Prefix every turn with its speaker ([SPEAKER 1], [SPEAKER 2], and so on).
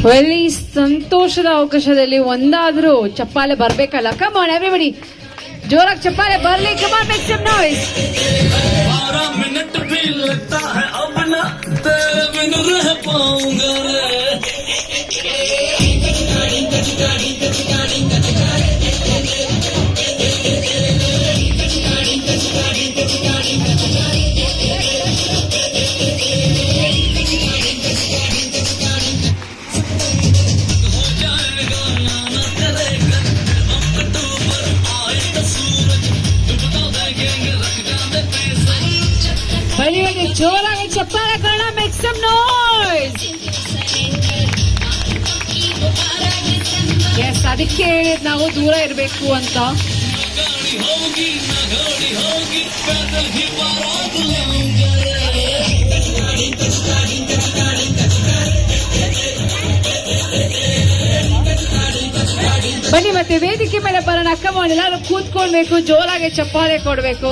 [SPEAKER 1] Very ಸಂತೋಷದ ಅವಕಾಶದಲ್ಲಿ ಒಂದಾದ್ರೂ ಚಪ್ಪಾಳೆ ಬರ್ಬೇಕಲ್ಲ. ಕಮ್ ಆನ್ ಎವ್ರಿಬಡಿ, ಜೋರಾಗಿ ಚಪ್ಪಾಳೆ ಬರ್ಲಿ. Come on, make some noise.
[SPEAKER 2] 12 minute भी लगता है अब ना तेरे बिन रह पाऊंगा रे.
[SPEAKER 1] ಬನ್ನಿ ಬನ್ನಿ, ಜೋರಾಗಿ ಚಪ್ಪಾಳೆ ಕಣ, ಮೇಕ್ ಸಮ್ ನಾಯ್ಸ್. ಎಸ್, ಅದಕ್ಕೆ ನಾವು ದೂರ ಇರಬೇಕು ಅಂತ. ಬನ್ನಿ ಮತ್ತೆ ವೇದಿಕೆ ಮೇಲೆ ಬರೋಣ. ಕಮ್ ಆನ್, ಎಲ್ಲರೂ ಕೂತ್ಕೊಳ್ಬೇಕು, ಜೋರಾಗಿ ಚಪ್ಪಾಳೆ ಕೊಡ್ಬೇಕು.